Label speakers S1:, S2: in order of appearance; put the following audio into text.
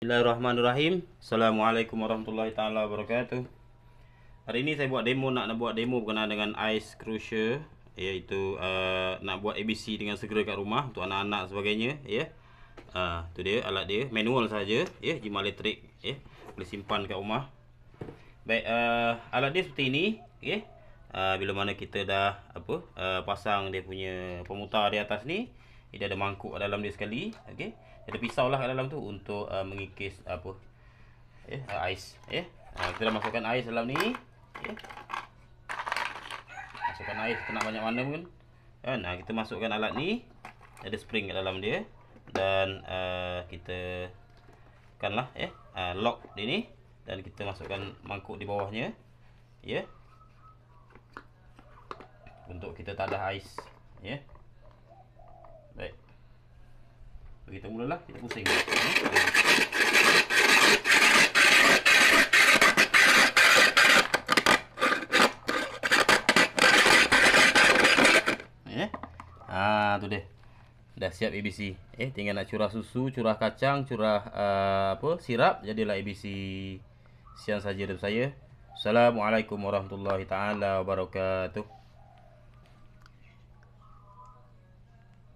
S1: Bismillahirrahmanirrahim. Assalamualaikum warahmatullahi taala wabarakatuh. Hari ini saya nak buat demo berkenaan dengan ice crusher, iaitu nak buat ABC dengan segera kat rumah untuk anak-anak sebagainya, ya. Tu dia alat dia, manual saja, ya, jimat elektrik, ya. Boleh simpan kat rumah. Baik, alat dia seperti ini, ya. Bila mana kita dah pasang dia punya pemutar di atas ni, dia ada mangkuk dalam dia sekali, okey. Ada pisau lah kat dalam tu untuk mengikis ais, ya. Kita dah masukkan ais dalam ni, ya. Masukkan ais, kita nak banyak mana pun kan. Kita masukkan alat ni, ada spring kat dalam dia, dan kita tekanlah, ya, lock dia ni, dan kita masukkan mangkuk di bawahnya, ya, untuk kita tak ada ais, ya. Baik, kita mulalah, kita pusing, ya. Tu dia dah siap ABC. Tinggal nak curah susu, curah kacang, curah sirap, jadilah ABC. Sekian saja dari saya. Assalamualaikum warahmatullahi taala wabarakatuh.